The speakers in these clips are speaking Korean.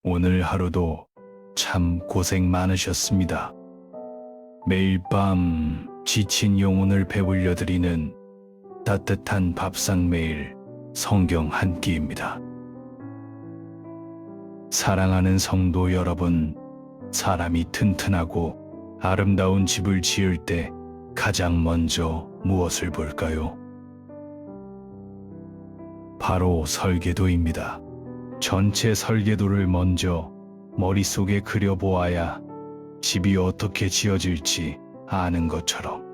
오늘 하루도 참 고생 많으셨습니다. 매일 밤 지친 영혼을 배불려 드리는 따뜻한 밥상 매일 성경 한 끼입니다. 사랑하는 성도 여러분, 사람이 튼튼하고 아름다운 집을 지을 때 가장 먼저 무엇을 볼까요? 바로 설계도입니다. 전체 설계도를 먼저 머릿속에 그려보아야 집이 어떻게 지어질지 아는 것처럼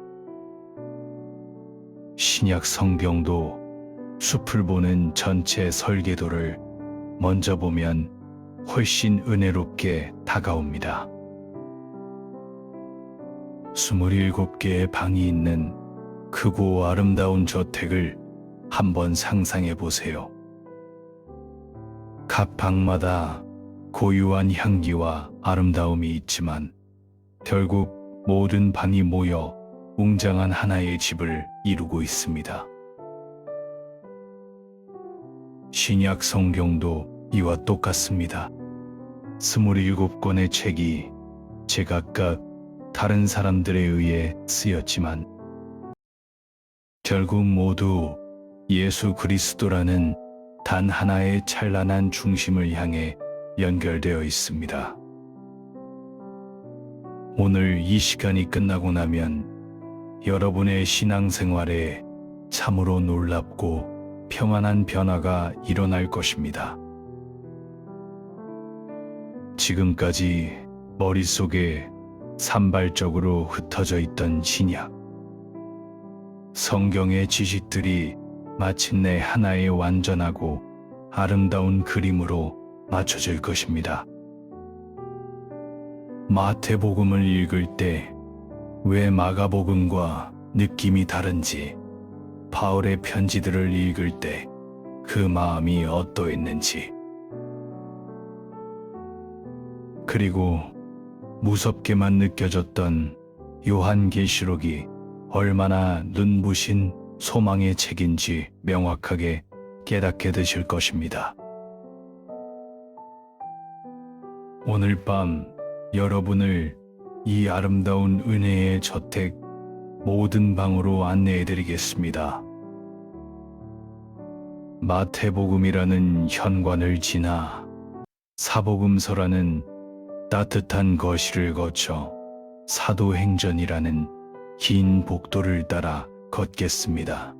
신약 성경도 숲을 보는 전체 설계도를 먼저 보면 훨씬 은혜롭게 다가옵니다. 27개의 방이 있는 크고 아름다운 저택을 한번 상상해 보세요. 각 방마다 고유한 향기와 아름다움이 있지만 결국 모든 방이 모여 웅장한 하나의 집을 이루고 있습니다. 신약 성경도 이와 똑같습니다. 27권의 책이 제각각 다른 사람들에 의해 쓰였지만 결국 모두 예수 그리스도라는 단 하나의 찬란한 중심을 향해 연결되어 있습니다. 오늘 이 시간이 끝나고 나면 여러분의 신앙생활에 참으로 놀랍고 평안한 변화가 일어날 것입니다. 지금까지 머릿속에 산발적으로 흩어져 있던 신약, 성경의 지식들이 마침내 하나의 완전하고 아름다운 그림으로 맞춰질 것입니다. 마태복음을 읽을 때 왜 마가복음과 느낌이 다른지, 바울의 편지들을 읽을 때 그 마음이 어떠했는지, 그리고 무섭게만 느껴졌던 요한계시록이 얼마나 눈부신 소망의 책인지 명확하게 깨닫게 되실 것입니다. 오늘 밤 여러분을 이 아름다운 은혜의 저택 모든 방으로 안내해 드리겠습니다. 마태복음이라는 현관을 지나 사복음서라는 따뜻한 거실을 거쳐 사도행전이라는 긴 복도를 따라 걷겠습니다.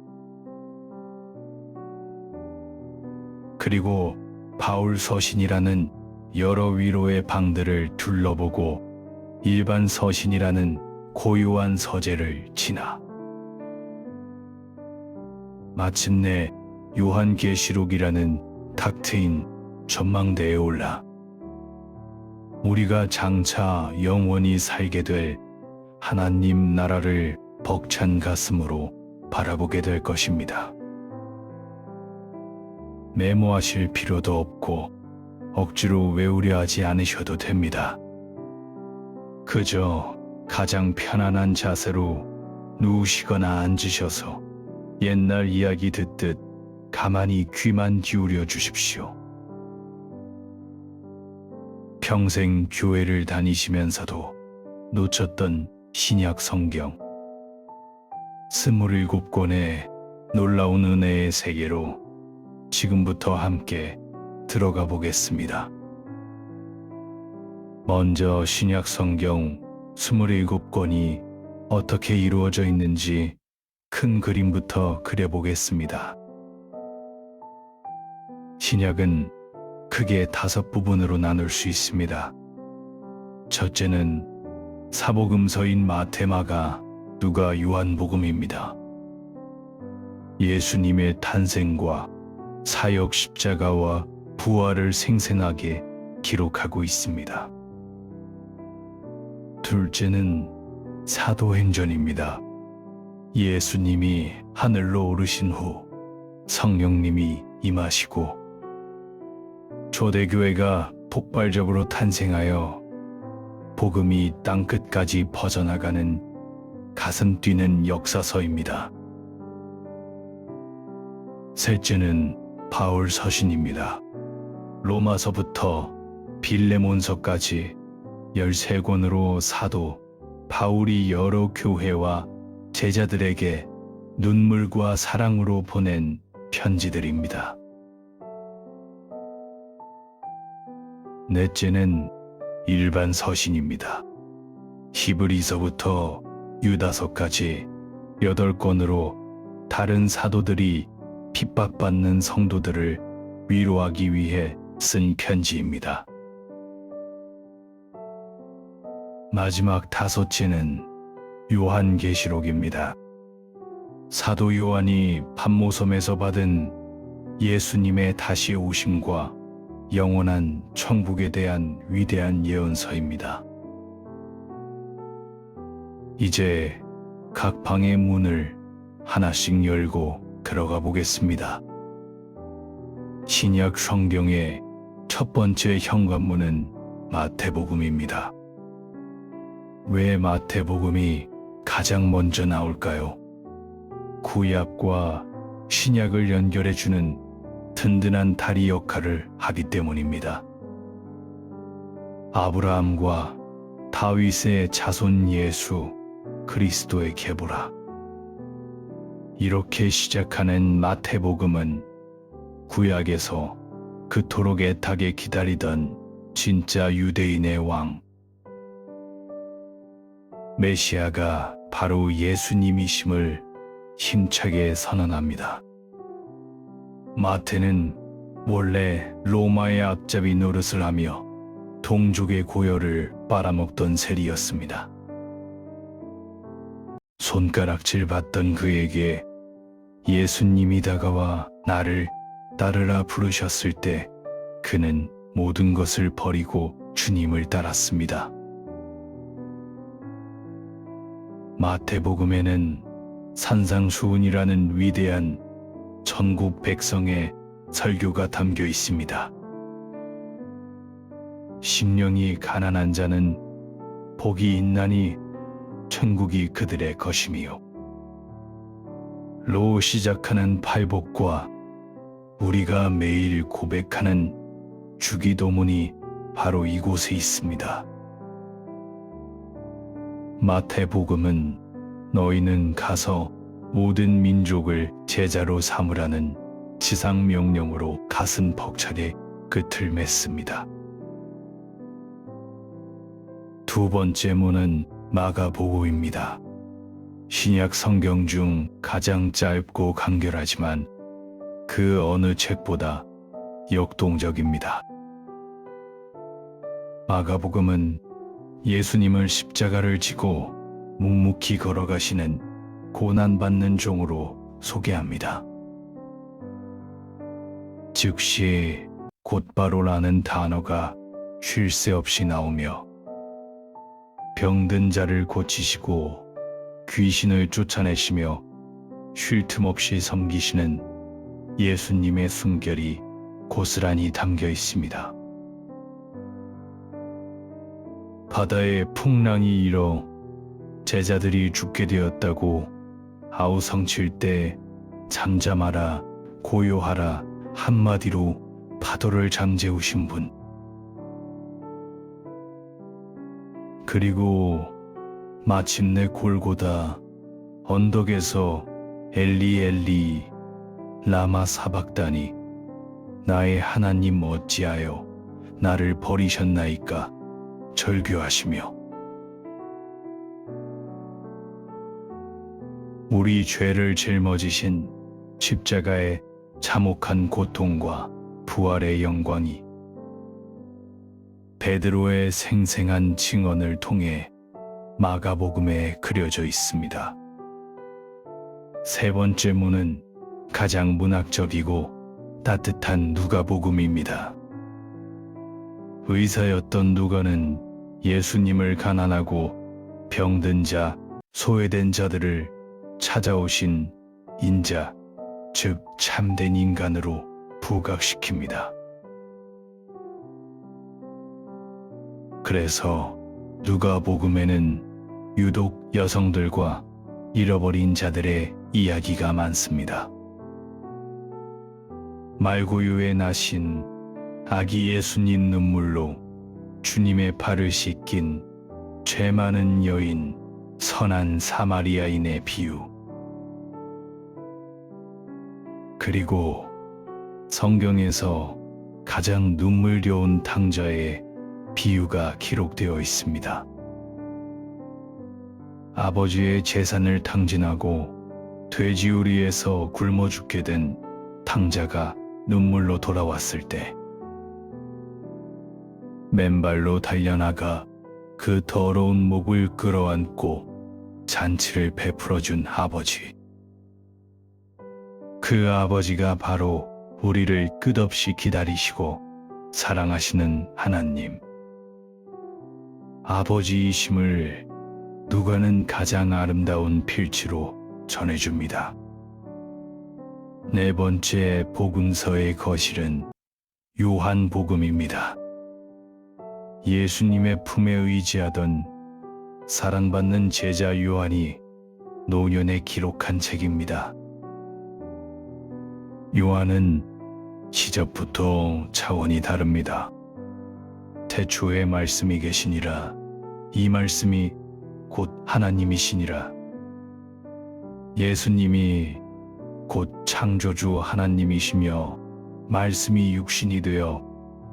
그리고 바울 서신이라는 여러 위로의 방들을 둘러보고 일반 서신이라는 고요한 서재를 지나 마침내 요한계시록이라는 탁 트인 전망대에 올라 우리가 장차 영원히 살게 될 하나님 나라를 벅찬 가슴으로 바라보게 될 것입니다. 메모하실 필요도 없고 억지로 외우려 하지 않으셔도 됩니다. 그저 가장 편안한 자세로 누우시거나 앉으셔서 옛날 이야기 듣듯 가만히 귀만 기울여 주십시오. 평생 교회를 다니시면서도 놓쳤던 신약 성경 27권의 놀라운 은혜의 세계로 지금부터 함께 들어가 보겠습니다. 먼저 신약 성경 27권이 어떻게 이루어져 있는지 큰 그림부터 그려보겠습니다. 신약은 크게 5부분으로 나눌 수 있습니다. 첫째는 사복음서인 마태, 마가, 누가, 요한복음입니다. 예수님의 탄생과 사역, 십자가와 부활을 생생하게 기록하고 있습니다. 둘째는 사도행전입니다. 예수님이 하늘로 오르신 후 성령님이 임하시고 초대교회가 폭발적으로 탄생하여 복음이 땅끝까지 퍼져나가는 가슴 뛰는 역사서입니다. 셋째는 바울 서신입니다. 로마서부터 빌레몬서까지 13권으로 사도 바울이 여러 교회와 제자들에게 눈물과 사랑으로 보낸 편지들입니다. 넷째는 일반 서신입니다. 히브리서부터 유다서까지 8권으로 다른 사도들이 핍박받는 성도들을 위로하기 위해 쓴 편지입니다. 마지막 5째는 요한계시록입니다. 사도 요한이 patmos섬에서 받은 예수님의 다시 오심과 영원한 천국에 대한 위대한 예언서입니다. 이제 각 방의 문을 하나씩 열고 들어가 보겠습니다. 신약 성경의 첫 번째 현관문은 마태복음입니다. 왜 마태복음이 가장 먼저 나올까요? 구약과 신약을 연결해주는 든든한 다리 역할을 하기 때문입니다. 아브라함과 다윗의 자손 예수 그리스도의 계보라. 이렇게 시작하는 마태복음은 구약에서 그토록 애타게 기다리던 진짜 유대인의 왕 메시아가 바로 예수님이심을 힘차게 선언합니다. 마태는 원래 로마의 앞잡이 노릇을 하며 동족의 고열을 빨아먹던 셀이었습니다. 손가락질 받던 그에게 예수님이 다가와 나를 따르라 부르셨을 때 그는 모든 것을 버리고 주님을 따랐습니다. 마태복음에는 산상수훈이라는 위대한 전국 백성의 설교가 담겨 있습니다. 심령이 가난한 자는 복이 있나니 천국이 그들의 것임이요. 로 시작하는 팔복과 우리가 매일 고백하는 주기도문이 바로 이곳에 있습니다. 마태복음은 너희는 가서 모든 민족을 제자로 삼으라는 지상명령으로 가슴 벅차게 끝을 맺습니다. 두 번째 문은 마가복음입니다. 신약 성경 중 가장 짧고 간결하지만 그 어느 책보다 역동적입니다. 마가복음은 예수님을 십자가를 지고 묵묵히 걸어가시는 고난받는 종으로 소개합니다. 즉시 곧바로라는 단어가 쉴 새 없이 나오며 병든 자를 고치시고 귀신을 쫓아내시며 쉴 틈 없이 섬기시는 예수님의 순결이 고스란히 담겨 있습니다. 바다에 풍랑이 일어 제자들이 죽게 되었다고 아우성칠 때 잠잠하라 고요하라 한마디로 파도를 잠재우신 분, 그리고 마침내 골고다 언덕에서 엘리 엘리 라마 사박다니 나의 하나님 어찌하여 나를 버리셨나이까 절규하시며 우리 죄를 짊어지신 십자가의 참혹한 고통과 부활의 영광이 베드로의 생생한 증언을 통해 마가복음에 그려져 있습니다. 세 번째 문은 가장 문학적이고 따뜻한 누가복음입니다. 의사였던 누가는 예수님을 가난하고 병든 자, 소외된 자들을 찾아오신 인자, 즉 참된 인간으로 부각시킵니다. 그래서 누가복음에는 유독 여성들과 잃어버린 자들의 이야기가 많습니다. 말고유에 나신 아기 예수님 눈물로 예수님의 발을 씻긴 죄 많은 여인, 선한 사마리아인의 비유. 그리고 성경에서 가장 눈물겨운 탕자의 비유가 기록되어 있습니다. 아버지의 재산을 탕진하고 돼지우리에서 굶어 죽게 된 탕자가 눈물로 돌아왔을 때 맨발로 달려나가 그 더러운 목을 끌어안고 잔치를 베풀어준 아버지. 그 아버지가 바로 우리를 끝없이 기다리시고 사랑하시는 하나님. 아버지이심을 누가는 가장 아름다운 필지로 전해줍니다. 네 번째 복음서의 거실은 요한복음입니다. 예수님의 품에 의지하던 사랑받는 제자 요한이 노년에 기록한 책입니다. 요한은 시작부터 차원이 다릅니다. 태초에 말씀이 계시니라. 이 말씀이 곧 하나님이시니라. 예수님이 곧 창조주 하나님이시며 말씀이 육신이 되어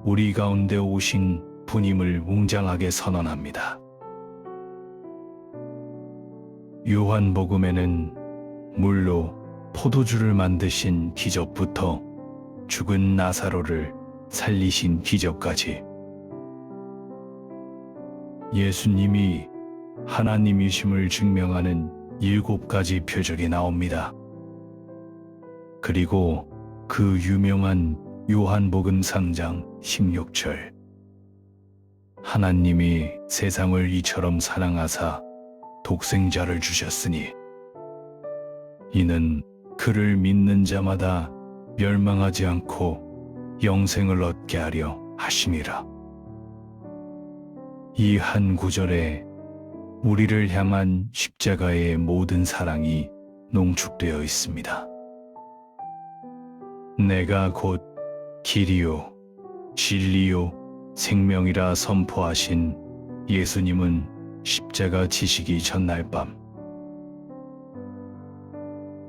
우리 가운데 오신 분임을 웅장하게 선언합니다. 요한복음에는 물로 포도주를 만드신 기적부터 죽은 나사로를 살리신 기적까지 예수님이 하나님이심을 증명하는 7가지 표적이 나옵니다. 그리고 그 유명한 요한복음 3장 16절 하나님이 세상을 이처럼 사랑하사 독생자를 주셨으니 이는 그를 믿는 자마다 멸망하지 않고 영생을 얻게 하려 하심이라. 이 한 구절에 우리를 향한 십자가의 모든 사랑이 농축되어 있습니다. 내가 곧 길이요 진리요 생명이라 선포하신 예수님은 십자가 지시기 전날 밤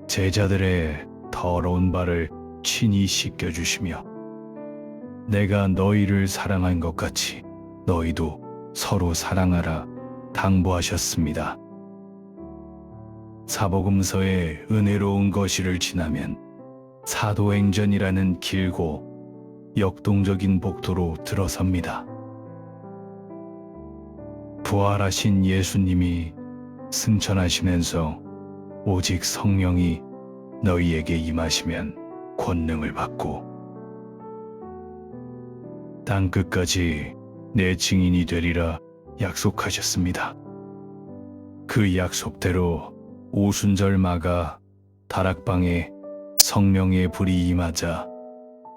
제자들의 더러운 발을 친히 씻겨주시며 내가 너희를 사랑한 것 같이 너희도 서로 사랑하라 당부하셨습니다. 사복음서의 은혜로운 거실을 지나면 사도행전이라는 길고 역동적인 복도로 들어섭니다. 부활하신 예수님이 승천하시면서 오직 성령이 너희에게 임하시면 권능을 받고 땅끝까지 내 증인이 되리라 약속하셨습니다. 그 약속대로 오순절 마가 다락방에 성령의 불이 임하자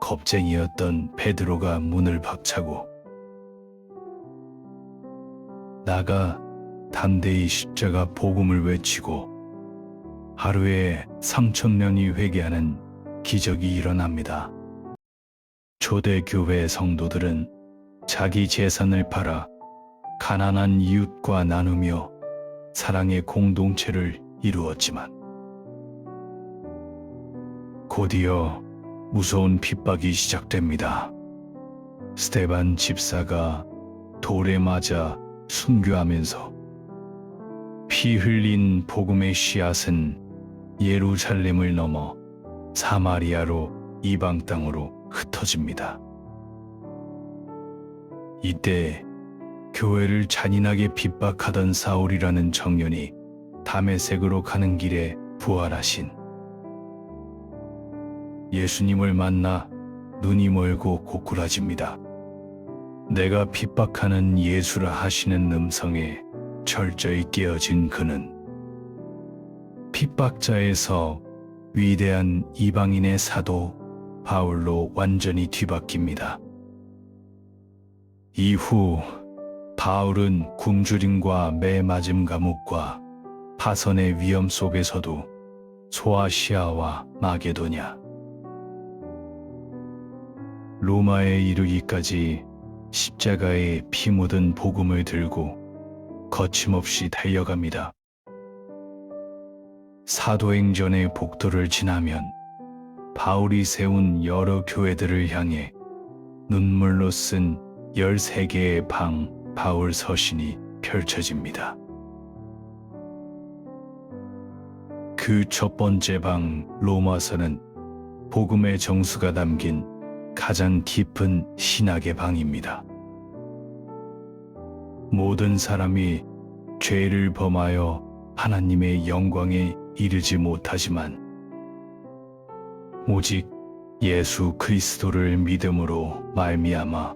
겁쟁이였던 베드로가 문을 박차고 나가 담대히 십자가 복음을 외치고 하루에 3,000명이 회개하는 기적이 일어납니다. 초대교회 성도들은 자기 재산을 팔아 가난한 이웃과 나누며 사랑의 공동체를 이루었지만 곧이어 무서운 핍박이 시작됩니다. 스데반 집사가 돌에 맞아 순교하면서 피 흘린 복음의 씨앗은 예루살렘을 넘어 사마리아로 이방 땅으로 흩어집니다. 이때 교회를 잔인하게 핍박하던 사울이라는 청년이 다메섹으로 가는 길에 부활하신 예수님을 만나 눈이 멀고 고꾸라집니다. 내가 핍박하는 예수라 하시는 음성에 철저히 깨어진 그는 핍박자에서 위대한 이방인의 사도 바울로 완전히 뒤바뀝니다. 이후 바울은 굶주림과 매맞음 감옥과 파선의 위험 속에서도 소아시아와 마게도냐, 로마에 이르기까지 십자가에 피 묻은 복음을 들고 거침없이 달려갑니다. 사도행전의 복도를 지나면 바울이 세운 여러 교회들을 향해 눈물로 쓴 13개의 방 바울 서신이 펼쳐집니다. 그 첫 번째 방 로마서는 복음의 정수가 담긴 가장 깊은 신학의 방입니다. 모든 사람이 죄를 범하여 하나님의 영광에 이르지 못하지만 오직 예수 그리스도를 믿음으로 말미암아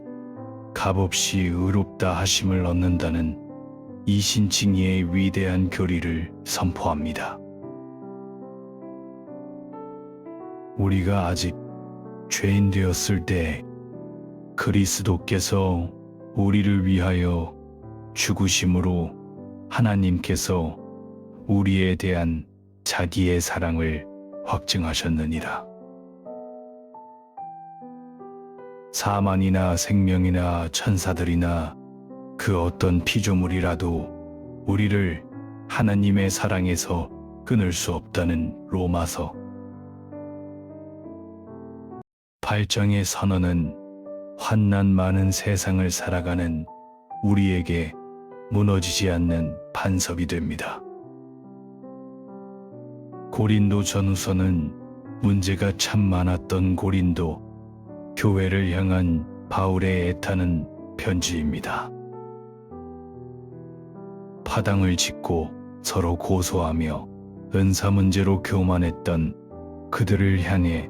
값없이 의롭다 하심을 얻는다는 이신칭의의 위대한 교리를 선포합니다. 우리가 아직 죄인 되었을 때 그리스도께서 우리를 위하여 죽으심으로 하나님께서 우리에 대한 자기의 사랑을 확증하셨느니라. 사만이나 생명이나 천사들이나 그 어떤 피조물이라도 우리를 하나님의 사랑에서 끊을 수 없다는 로마서 8장의 선언은 환난 많은 세상을 살아가는 우리에게 무너지지 않는 반석이 됩니다. 고린도 전후서는 문제가 참 많았던 고린도 교회를 향한 바울의 애타는 편지입니다. 파당을 짓고 서로 고소하며 은사 문제로 교만했던 그들을 향해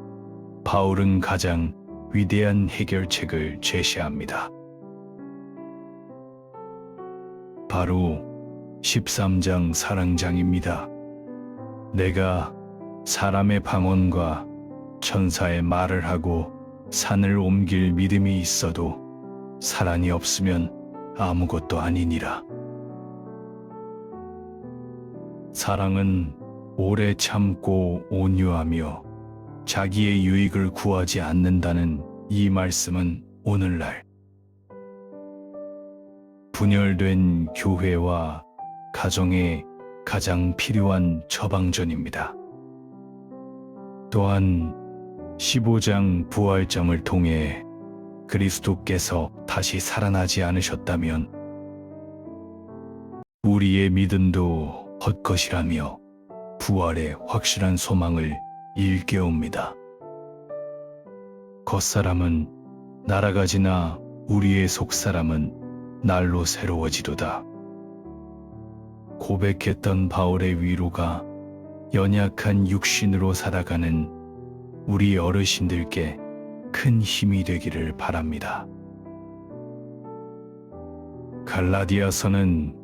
바울은 가장 위대한 해결책을 제시합니다. 바로 13장 사랑장입니다. 내가 사람의 방언과 천사의 말을 하고 산을 옮길 믿음이 있어도 사랑이 없으면 아무것도 아니니라. 사랑은 오래 참고 온유하며 자기의 유익을 구하지 않는다는 이 말씀은 오늘날 분열된 교회와 가정에 가장 필요한 처방전입니다. 또한 15장 부활점을 통해 그리스도께서 다시 살아나지 않으셨다면 우리의 믿음도 헛것이라며 부활의 확실한 소망을 일깨웁니다. 겉사람은 날아가지나 우리의 속사람은 날로 새로워지도다. 고백했던 바울의 위로가 연약한 육신으로 살아가는 우리 어르신들께 큰 힘이 되기를 바랍니다. 갈라디아서는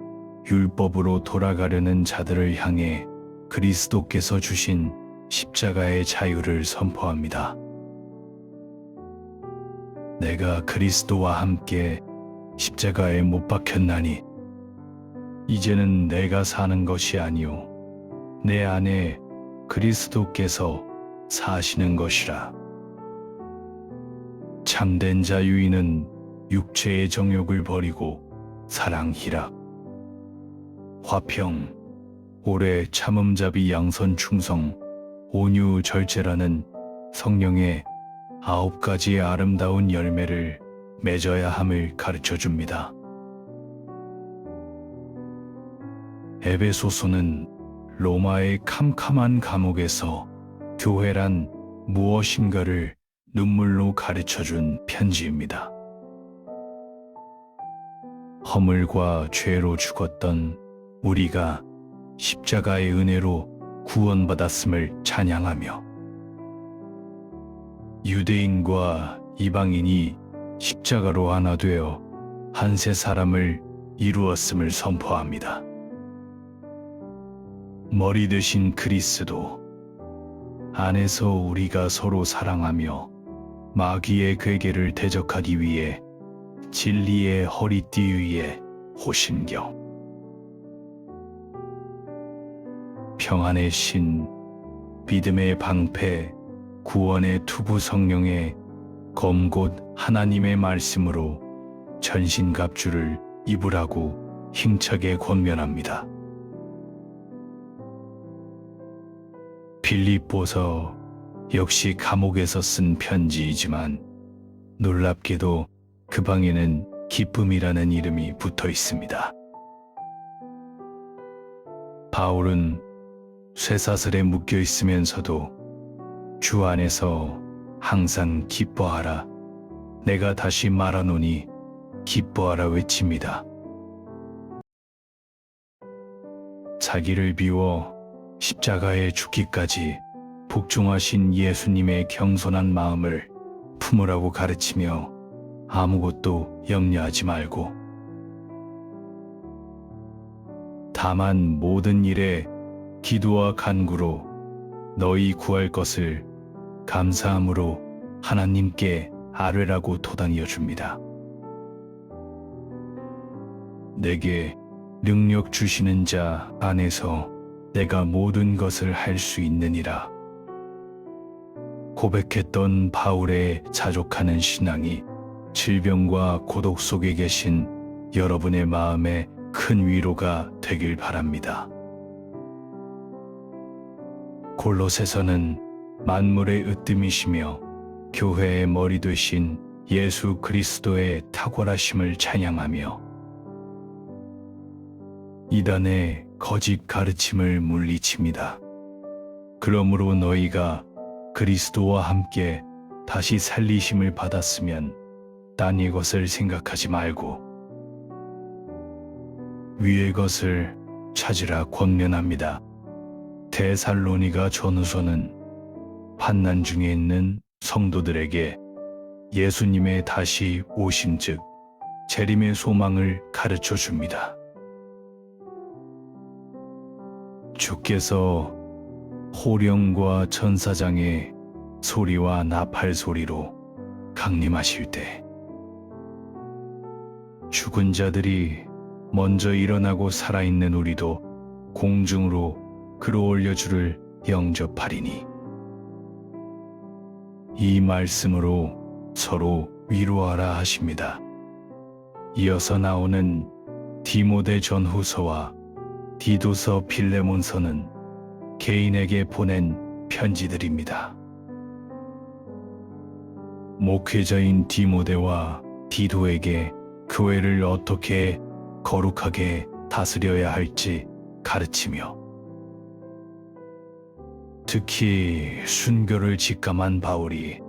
율법으로 돌아가려는 자들을 향해 그리스도께서 주신 십자가의 자유를 선포합니다. 내가 그리스도와 함께 십자가에 못 박혔나니 이제는 내가 사는 것이 아니요 내 안에 그리스도께서 사시는 것이라. 참된 자유인은 육체의 정욕을 버리고 사랑히라. 화평, 오래 참음자비 양선 충성, 온유 절제라는 성령의 9가지의 아름다운 열매를 맺어야 함을 가르쳐줍니다. 에베소서는 로마의 캄캄한 감옥에서 교회란 무엇인가를 눈물로 가르쳐준 편지입니다. 허물과 죄로 죽었던 우리가 십자가의 은혜로 구원받았음을 찬양하며 유대인과 이방인이 십자가로 하나 되어 한세 사람을 이루었음을 선포합니다. 머리 되신 그리스도 안에서 우리가 서로 사랑하며 마귀의 괴계를 대적하기 위해 진리의 허리띠 위에 호신경 평안의 신, 믿음의 방패, 구원의 투구 성령의 검 곧 하나님의 말씀으로 전신갑주를 입으라고 힘차게 권면합니다. 빌립보서 역시 감옥에서 쓴 편지이지만 놀랍게도 그 방에는 기쁨이라는 이름이 붙어 있습니다. 바울은 쇠사슬에 묶여 있으면서도 주 안에서 항상 기뻐하라. 내가 다시 말하노니 기뻐하라 외칩니다. 자기를 비워 십자가에 죽기까지 복종하신 예수님의 경손한 마음을 품으라고 가르치며 아무것도 염려하지 말고 다만 모든 일에 기도와 간구로 너희 구할 것을 감사함으로 하나님께 아뢰라고 토당이어 줍니다. 내게 능력 주시는 자 안에서 내가 모든 것을 할 수 있느니라 고백했던 바울의 자족하는 신앙이 질병과 고독 속에 계신 여러분의 마음에 큰 위로가 되길 바랍니다. 골로새서는 만물의 으뜸이시며 교회의 머리 되신 예수 그리스도의 탁월하심을 찬양하며 이단의 거짓 가르침을 물리칩니다. 그러므로 너희가 그리스도와 함께 다시 살리심을 받았으면 딴 이것을 생각하지 말고 위의 것을 찾으라 권면합니다. 데살로니가 전후서는 환난 중에 있는 성도들에게 예수님의 다시 오심 즉 재림의 소망을 가르쳐 줍니다. 주께서 호령과 천사장의 소리와 나팔 소리로 강림하실 때 죽은 자들이 먼저 일어나고 살아있는 우리도 공중으로 끌어올려 주를 영접하리니 이 말씀으로 서로 위로하라 하십니다. 이어서 나오는 디모데 전후서와 디도서 빌레몬서는 개인에게 보낸 편지들입니다. 목회자인 디모데와 디도에게 교회를 어떻게 거룩하게 다스려야 할지 가르치며 특히 순교를 직감한 바울이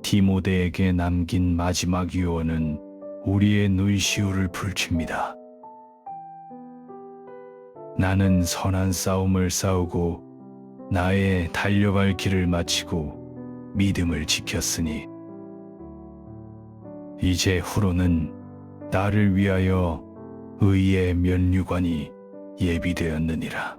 디모데에게 남긴 마지막 유언은 우리의 눈시울을 붉힙니다. 나는 선한 싸움을 싸우고 나의 달려갈 길을 마치고 믿음을 지켰으니 이제 후로는 나를 위하여 의의 면류관이 예비되었느니라.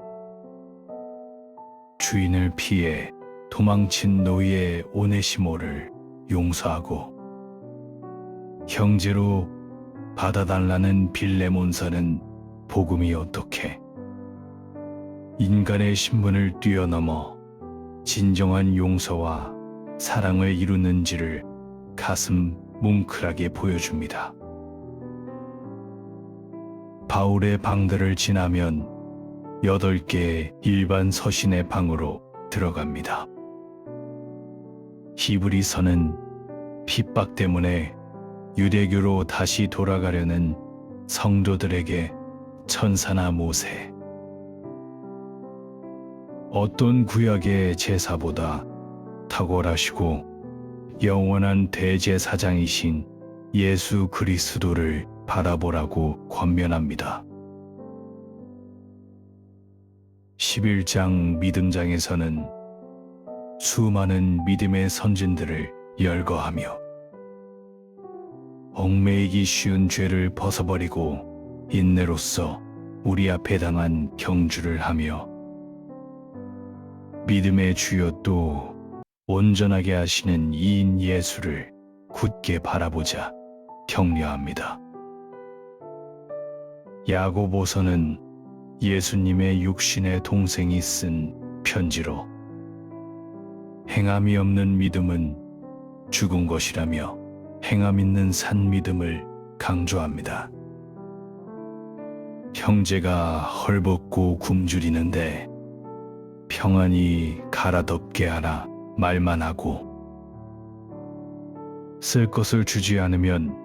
주인을 피해 도망친 노예 오네시모를 용서하고 형제로 받아달라는 빌레몬서는 복음이 어떻게 인간의 신분을 뛰어넘어 진정한 용서와 사랑을 이루는지를 가슴 뭉클하게 보여줍니다. 바울의 방들을 지나면 8개의 일반 서신의 방으로 들어갑니다. 히브리서는 핍박 때문에 유대교로 다시 돌아가려는 성도들에게 천사나 모세, 어떤 구약의 제사보다 탁월하시고 영원한 대제사장이신 예수 그리스도를 바라보라고 권면합니다. 11장 믿음장에서는 수많은 믿음의 선진들을 열거하며 얽매이기 쉬운 죄를 벗어버리고 인내로써 우리 앞에 당한 경주를 하며 믿음의 주여 또 온전하게 하시는 이인 예수를 굳게 바라보자 격려합니다. 야고보서는 예수님의 육신의 동생이 쓴 편지로 행함이 없는 믿음은 죽은 것이라며 행함 있는 산 믿음을 강조합니다. 형제가 헐벗고 굶주리는데 평안히 갈아덮게 하라 말만 하고 쓸 것을 주지 않으면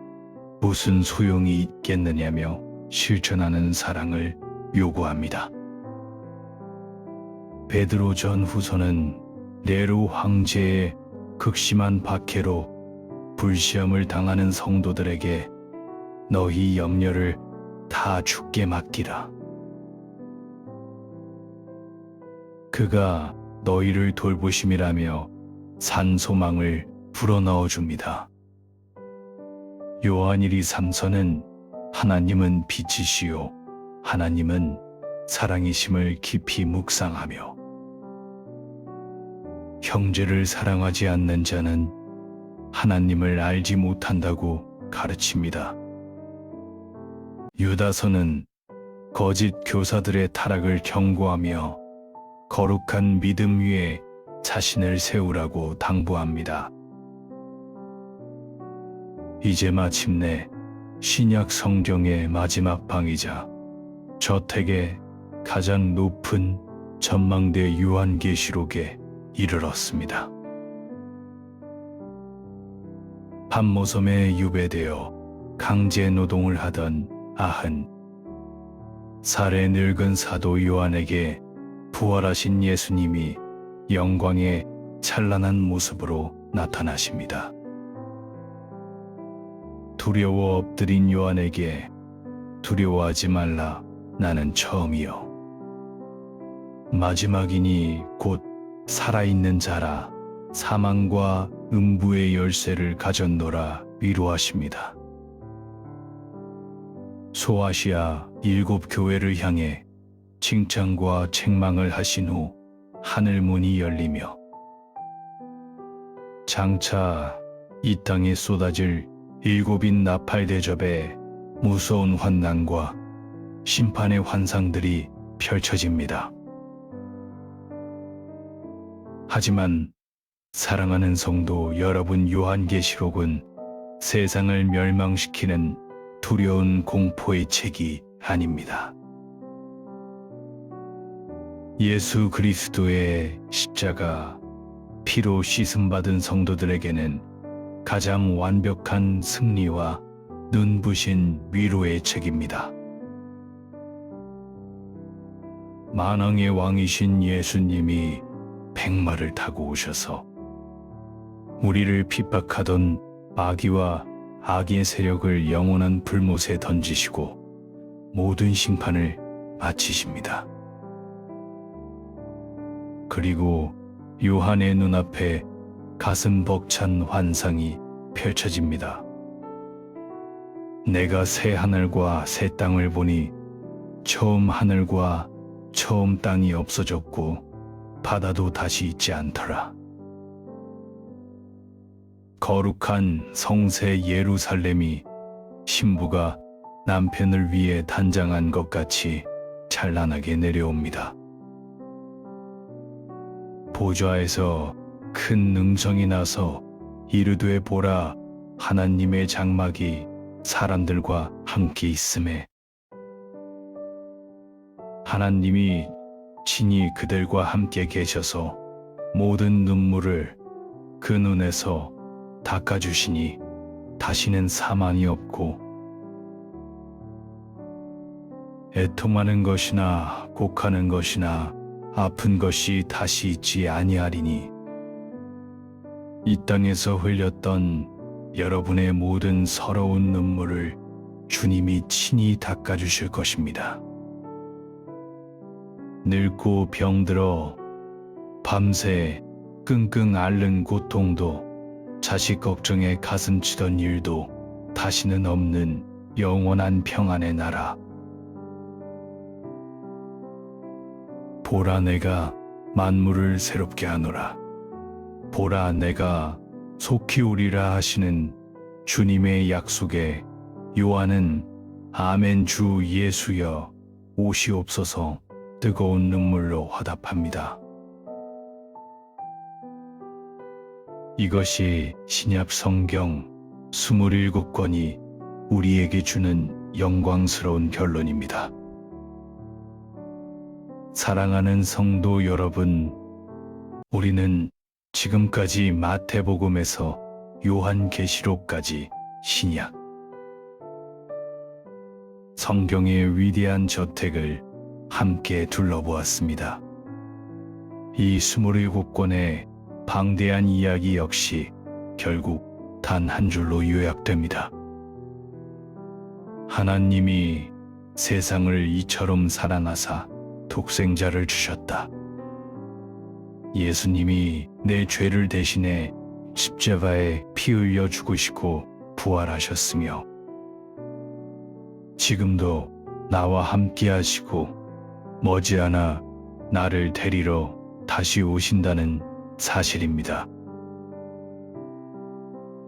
무슨 소용이 있겠느냐며 실천하는 사랑을 요구합니다. 베드로 전후서는 네로 황제의 극심한 박해로 불시험을 당하는 성도들에게 너희 염려를 다 주께 맡기라. 그가 너희를 돌보심이라며 산소망을 불어넣어 줍니다. 요한 1:3서는 하나님은 빛이시요 하나님은 사랑이심을 깊이 묵상하며 형제를 사랑하지 않는 자는 하나님을 알지 못한다고 가르칩니다. 유다서는 거짓 교사들의 타락을 경고하며 거룩한 믿음 위에 자신을 세우라고 당부합니다. 이제 마침내 신약 성경의 마지막 방이자 저택의 가장 높은 전망대 요한계시록에 이르렀습니다. 판모섬에 유배되어 강제 노동을 하던 아흔 살의 늙은 사도 요한에게 부활하신 예수님이 영광의 찬란한 모습으로 나타나십니다. 두려워 엎드린 요한에게 두려워하지 말라 나는 처음이요 마지막이니 곧 살아있는 자라 사망과 음부의 열쇠를 가졌노라 위로하십니다. 소아시아 7 교회를 향해 칭찬과 책망을 하신 후 하늘 문이 열리며 장차 이 땅에 쏟아질 7인 나팔 대접에 무서운 환난과 심판의 환상들이 펼쳐집니다. 하지만 사랑하는 성도 여러분, 요한계시록은 세상을 멸망시키는 두려운 공포의 책이 아닙니다. 예수 그리스도의 십자가 피로 씻음받은 성도들에게는 가장 완벽한 승리와 눈부신 위로의 책입니다. 만왕의 왕이신 예수님이 백마를 타고 오셔서 우리를 핍박하던 마귀와 악의 세력을 영원한 불못에 던지시고 모든 심판을 마치십니다. 그리고 요한의 눈앞에 가슴 벅찬 환상이 펼쳐집니다. 내가 새 하늘과 새 땅을 보니 처음 하늘과 처음 땅이 없어졌고 바다도 다시 있지 않더라. 거룩한 성새 예루살렘이 신부가 남편을 위해 단장한 것 같이 찬란하게 내려옵니다. 보좌에서 큰 능성이 나서 이르되 보라, 하나님의 장막이 사람들과 함께 있음에 하나님이 친히 그들과 함께 계셔서 모든 눈물을 그 눈에서 닦아주시니 다시는 사망이 없고 애통하는 것이나 곡하는 것이나 아픈 것이 다시 있지 아니하리니 이 땅에서 흘렸던 여러분의 모든 서러운 눈물을 주님이 친히 닦아주실 것입니다. 늙고 병들어 밤새 끙끙 앓는 고통도 자식 걱정에 가슴 치던 일도 다시는 없는 영원한 평안의 나라. 보라, 내가 만물을 새롭게 하노라. 보라, 내가 속히 오리라 하시는 주님의 약속에 요한은 아멘 주 예수여 오시옵소서 뜨거운 눈물로 화답합니다. 이것이 신약 성경 27권이 우리에게 주는 영광스러운 결론입니다. 사랑하는 성도 여러분, 우리는 지금까지 마태복음에서 요한계시록까지 신약, 성경의 위대한 저택을 함께 둘러보았습니다. 이 27권의 방대한 이야기 역시 결국 단 한 줄로 요약됩니다. 하나님이 세상을 이처럼 사랑하사 독생자를 주셨다. 예수님이 내 죄를 대신해 십자가에 피 흘려 죽으시고 부활하셨으며 지금도 나와 함께 하시고 머지않아 나를 데리러 다시 오신다는 사실입니다.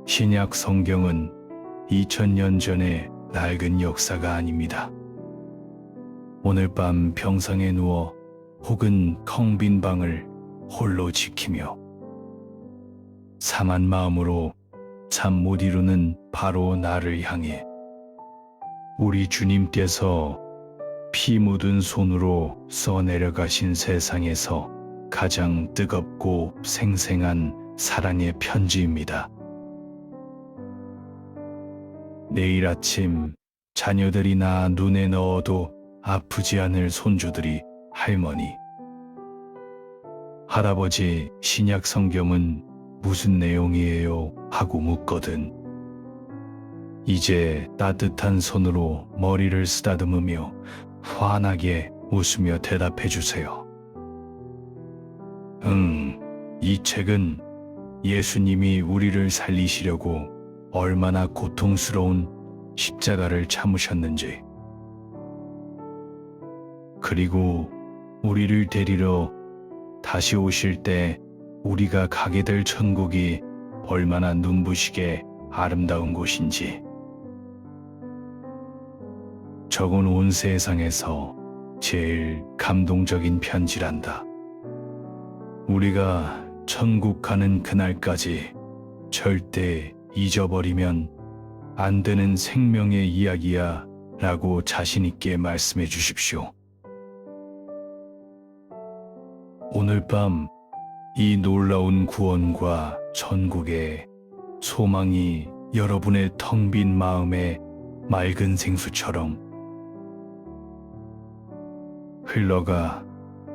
신약 성경은 2000년 전의 낡은 역사가 아닙니다. 오늘 밤 병상에 누워 혹은 텅 빈 방을 홀로 지키며 상한 마음으로 잠 못 이루는 바로 나를 향해 우리 주님께서 피 묻은 손으로 써내려가신 세상에서 가장 뜨겁고 생생한 사랑의 편지입니다. 내일 아침 자녀들이나 눈에 넣어도 아프지 않을 손주들이 할머니, 할아버지, 신약 성경은 무슨 내용이에요? 하고 묻거든. 이제 따뜻한 손으로 머리를 쓰다듬으며 환하게 웃으며 대답해 주세요. 이 책은 예수님이 우리를 살리시려고 얼마나 고통스러운 십자가를 참으셨는지, 그리고 우리를 데리러 다시 오실 때 우리가 가게 될 천국이 얼마나 눈부시게 아름다운 곳인지, 저건 온 세상에서 제일 감동적인 편지란다. 우리가 천국 가는 그날까지 절대 잊어버리면 안 되는 생명의 이야기야 라고 자신있게 말씀해 주십시오. 오늘 밤 이 놀라운 구원과 천국의 소망이 여러분의 텅 빈 마음에 맑은 생수처럼 흘러가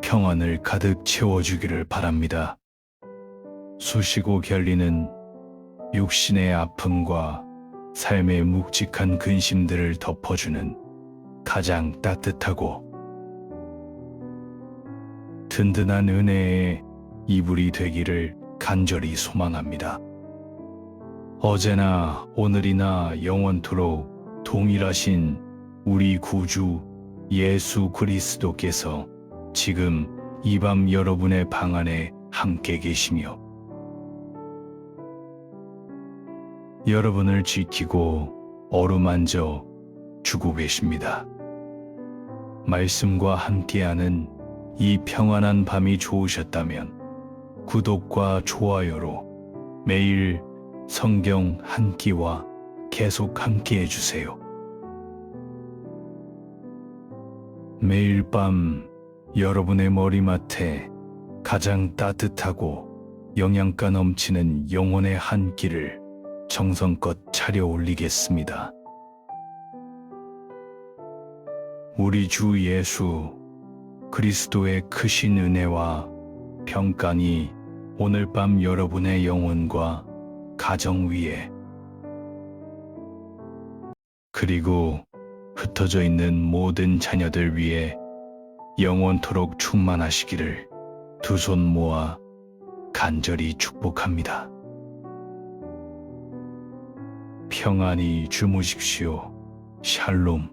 평안을 가득 채워주기를 바랍니다. 쑤시고 결리는 육신의 아픔과 삶의 묵직한 근심들을 덮어주는 가장 따뜻하고 든든한 은혜의 이불이 되기를 간절히 소망합니다. 어제나 오늘이나 영원토록 동일하신 우리 구주 예수 그리스도께서 지금 이 밤 여러분의 방 안에 함께 계시며 여러분을 지키고 어루만져 주고 계십니다. 말씀과 함께하는 이 평안한 밤이 좋으셨다면 구독과 좋아요로 매일 성경 한 끼와 계속 함께 해주세요. 매일 밤 여러분의 머리맡에 가장 따뜻하고 영양가 넘치는 영혼의 한 끼를 정성껏 차려 올리겠습니다. 우리 주 예수 그리스도의 크신 은혜와 평강이 오늘 밤 여러분의 영혼과 가정 위에 그리고 흩어져 있는 모든 자녀들 위에 영원토록 충만하시기를 두 손 모아 간절히 축복합니다. 평안히 주무십시오. 샬롬.